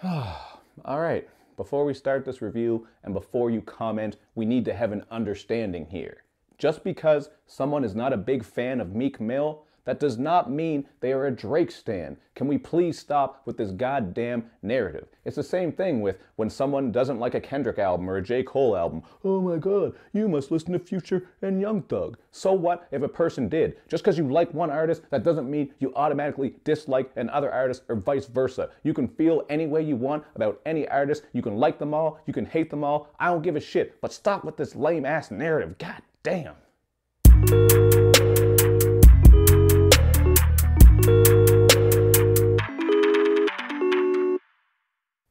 All right, before we start this review and before you comment, we need to have an understanding here. Just because someone is not a big fan of Meek Mill, that does not mean they are a Drake stan. Can we please stop with this goddamn narrative? It's the same thing with when someone doesn't like a Kendrick album or a J. Cole album. Oh my god, you must listen to Future and Young Thug. So what if a person did? Just because you like one artist, that doesn't mean you automatically dislike another artist or vice versa. You can feel any way you want about any artist. You can like them all, you can hate them all. I don't give a shit. But stop with this lame ass narrative. God damn.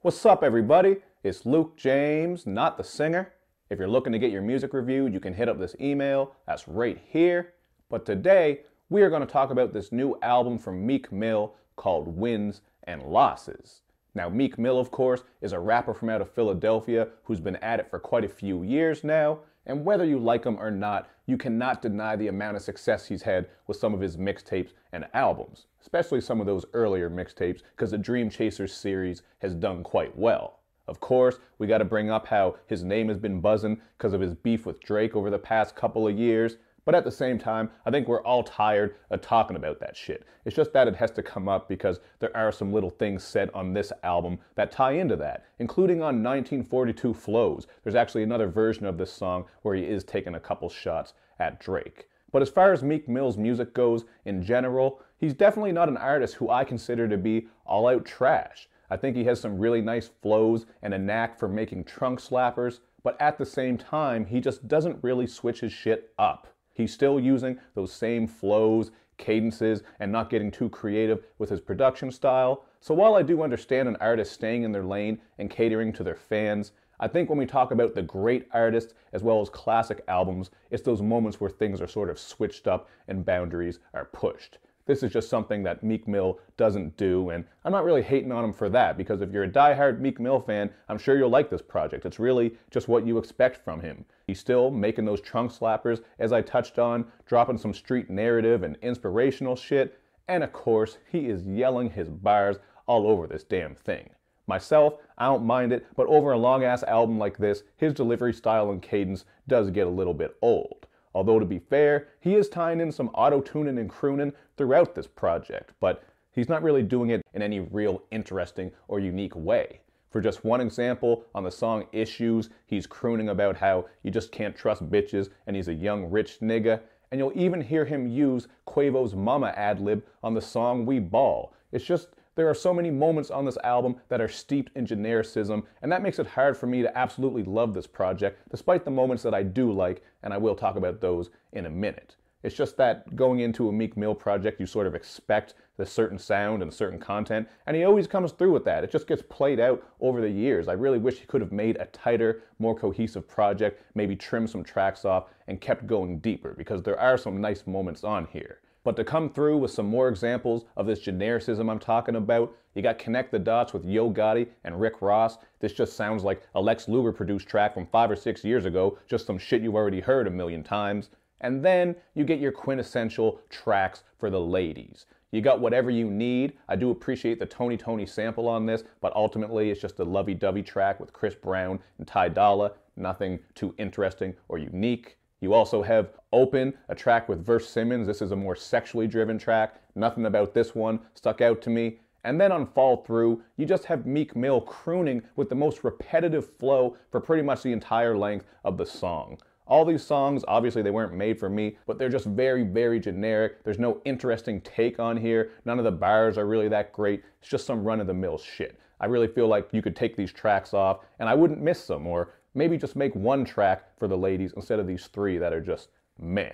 What's up, everybody? It's Luke James, not the singer. If you're looking to get your music reviewed, you can hit up this email. That's right here. But today, we are going to talk about this new album from Meek Mill called Wins and Losses. Now, Meek Mill, of course, is a rapper from out of Philadelphia who's been at it for quite a few years now. And whether you like him or not, you cannot deny the amount of success he's had with some of his mixtapes and albums, especially some of those earlier mixtapes, because the Dream Chasers series has done quite well. Of course, we got to bring up how his name has been buzzing because of his beef with Drake over the past couple of years. But at the same time, I think we're all tired of talking about that shit. It's just that it has to come up because there are some little things said on this album that tie into that, including on 1942 Flows. There's actually another version of this song where he is taking a couple shots at Drake. But as far as Meek Mill's music goes in general, he's definitely not an artist who I consider to be all-out trash. I think he has some really nice flows and a knack for making trunk slappers, but at the same time, he just doesn't really switch his shit up. He's still using those same flows, cadences, and not getting too creative with his production style. So while I do understand an artist staying in their lane and catering to their fans, I think when we talk about the great artists as well as classic albums, it's those moments where things are sort of switched up and boundaries are pushed. This is just something that Meek Mill doesn't do, and I'm not really hating on him for that, because if you're a diehard Meek Mill fan, I'm sure you'll like this project. It's really just what you expect from him. He's still making those trunk slappers, as I touched on, dropping some street narrative and inspirational shit, and of course, he is yelling his bars all over this damn thing. Myself, I don't mind it, but over a long-ass album like this, his delivery style and cadence does get a little bit old. Although, to be fair, he is tying in some auto-tuning and crooning throughout this project, but he's not really doing it in any real interesting or unique way. For just one example, on the song Issues, he's crooning about how you just can't trust bitches and he's a young rich nigga, and you'll even hear him use Quavo's mama ad-lib on the song We Ball. It's just, there are so many moments on this album that are steeped in genericism, and that makes it hard for me to absolutely love this project, despite the moments that I do like, and I will talk about those in a minute. It's just that going into a Meek Mill project, you sort of expect this certain sound and certain content, and he always comes through with that. It just gets played out over the years. I really wish he could have made a tighter, more cohesive project, maybe trimmed some tracks off, and kept going deeper, because there are some nice moments on here. But to come through with some more examples of this genericism I'm talking about, you got Connect the Dots with Yo Gotti and Rick Ross. This just sounds like a Lex Luger produced track from 5 or 6 years ago, just some shit you've already heard a million times. And then you get your quintessential tracks for the ladies. You got Whatever You Need. I do appreciate the Tony Tony sample on this, but ultimately it's just a lovey-dovey track with Chris Brown and Ty Dolla. Nothing too interesting or unique. You also have Open, a track with Verse Simmons. This is a more sexually driven track. Nothing about this one stuck out to me. And then on Fall Through, you just have Meek Mill crooning with the most repetitive flow for pretty much the entire length of the song. All these songs, obviously they weren't made for me, but they're just very, very generic. There's no interesting take on here. None of the bars are really that great. It's just some run-of-the-mill shit. I really feel like you could take these tracks off and I wouldn't miss them, or maybe just make one track for the ladies instead of these three that are just meh.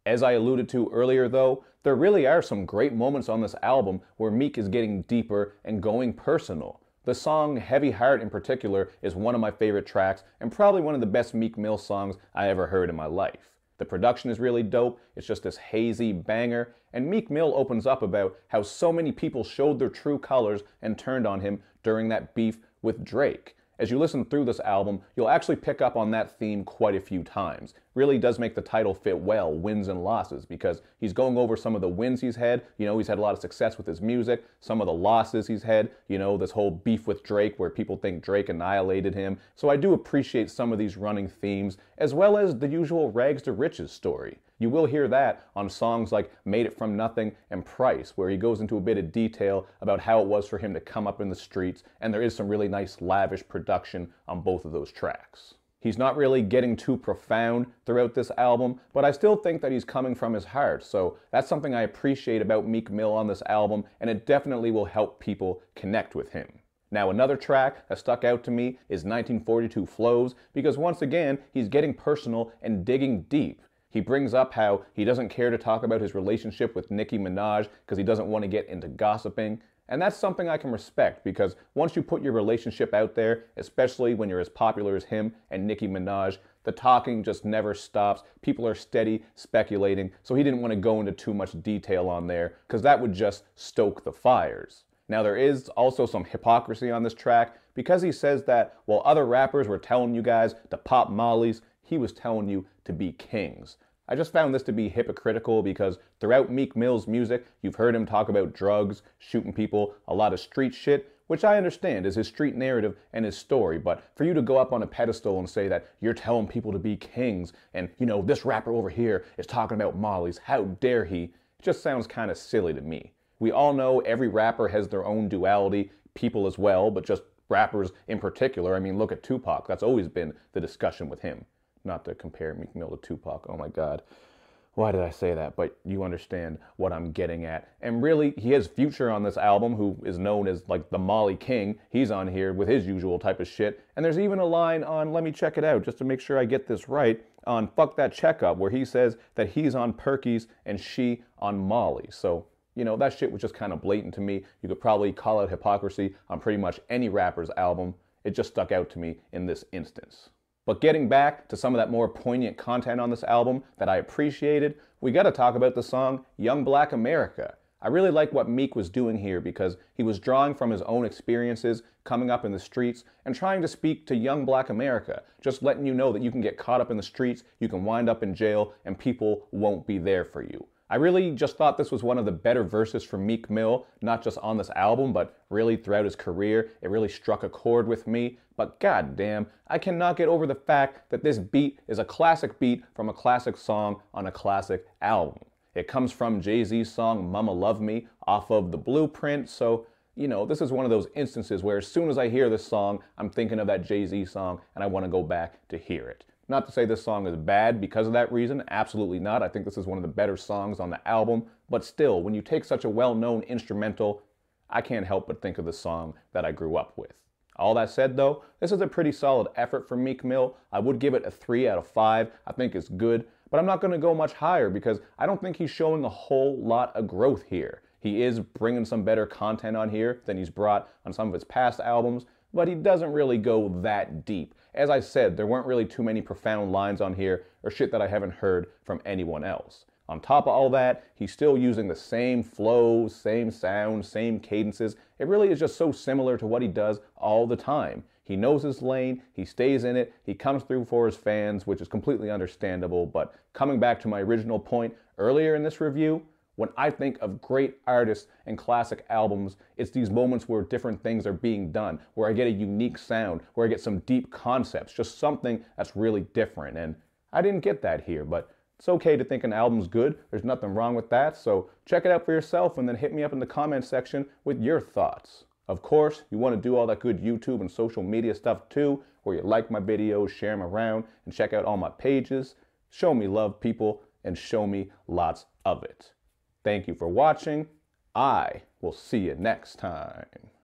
As I alluded to earlier though, there really are some great moments on this album where Meek is getting deeper and going personal. The song Heavy Heart in particular is one of my favorite tracks and probably one of the best Meek Mill songs I ever heard in my life. The production is really dope, it's just this hazy banger, and Meek Mill opens up about how so many people showed their true colors and turned on him during that beef with Drake. As you listen through this album, you'll actually pick up on that theme quite a few times. Really does make the title fit well, wins and losses, because he's going over some of the wins he's had. He's had a lot of success with his music, some of the losses he's had, this whole beef with Drake where people think Drake annihilated him. So I do appreciate some of these running themes, as well as the usual rags to riches story. You will hear that on songs like Made It From Nothing and Price, where he goes into a bit of detail about how it was for him to come up in the streets, and there is some really nice lavish production on both of those tracks. He's not really getting too profound throughout this album, but I still think that he's coming from his heart, so that's something I appreciate about Meek Mill on this album, and it definitely will help people connect with him. Now, another track that stuck out to me is 1942 Flows, because once again, he's getting personal and digging deep. He brings up how he doesn't care to talk about his relationship with Nicki Minaj because he doesn't want to get into gossiping. And that's something I can respect, because once you put your relationship out there, especially when you're as popular as him and Nicki Minaj, the talking just never stops. People are steady speculating, so he didn't want to go into too much detail on there because that would just stoke the fires. Now, there is also some hypocrisy on this track, because he says that while other rappers were telling you guys to pop mollies, he was telling you to be kings. I just found this to be hypocritical, because throughout Meek Mill's music, you've heard him talk about drugs, shooting people, a lot of street shit, which I understand is his street narrative and his story, but for you to go up on a pedestal and say that you're telling people to be kings, and this rapper over here is talking about mollies, how dare he, it just sounds kind of silly to me. We all know every rapper has their own duality, people as well, but just rappers in particular. I mean, look at Tupac, that's always been the discussion with him. Not to compare Meek Mill to Tupac, oh my god. Why did I say that? But you understand what I'm getting at. And really, he has Future on this album, who is known as like the Molly King. He's on here with his usual type of shit. And there's even a line on, let me check it out just to make sure I get this right, on Fuck That Checkup, where he says that he's on Perkies and she on Molly. So, that shit was just kind of blatant to me. You could probably call out hypocrisy on pretty much any rapper's album. It just stuck out to me in this instance. But getting back to some of that more poignant content on this album that I appreciated, we gotta talk about the song Young Black America. I really like what Meek was doing here, because he was drawing from his own experiences, coming up in the streets, and trying to speak to young Black America, just letting you know that you can get caught up in the streets, you can wind up in jail, and people won't be there for you. I really just thought this was one of the better verses from Meek Mill, not just on this album, but really throughout his career. It really struck a chord with me. But goddamn, I cannot get over the fact that this beat is a classic beat from a classic song on a classic album. It comes from Jay-Z's song Mama Love Me off of The Blueprint, so this is one of those instances where as soon as I hear this song, I'm thinking of that Jay-Z song and I want to go back to hear it. Not to say this song is bad because of that reason, absolutely not. I think this is one of the better songs on the album, but still, when you take such a well-known instrumental, I can't help but think of the song that I grew up with. All that said though, this is a pretty solid effort from Meek Mill. I would give it a 3 out of 5. I think it's good, but I'm not going to go much higher because I don't think he's showing a whole lot of growth here. He is bringing some better content on here than he's brought on some of his past albums, but he doesn't really go that deep. As I said, there weren't really too many profound lines on here or shit that I haven't heard from anyone else. On top of all that, he's still using the same flows, same sounds, same cadences. It really is just so similar to what he does all the time. He knows his lane, he stays in it, he comes through for his fans, which is completely understandable. But coming back to my original point earlier in this review, when I think of great artists and classic albums, it's these moments where different things are being done, where I get a unique sound, where I get some deep concepts, just something that's really different. And I didn't get that here, but it's okay to think an album's good. There's nothing wrong with that. So check it out for yourself and then hit me up in the comment section with your thoughts. Of course, you want to do all that good YouTube and social media stuff too, where you like my videos, share them around, and check out all my pages. Show me love, people, and show me lots of it. Thank you for watching. I will see you next time.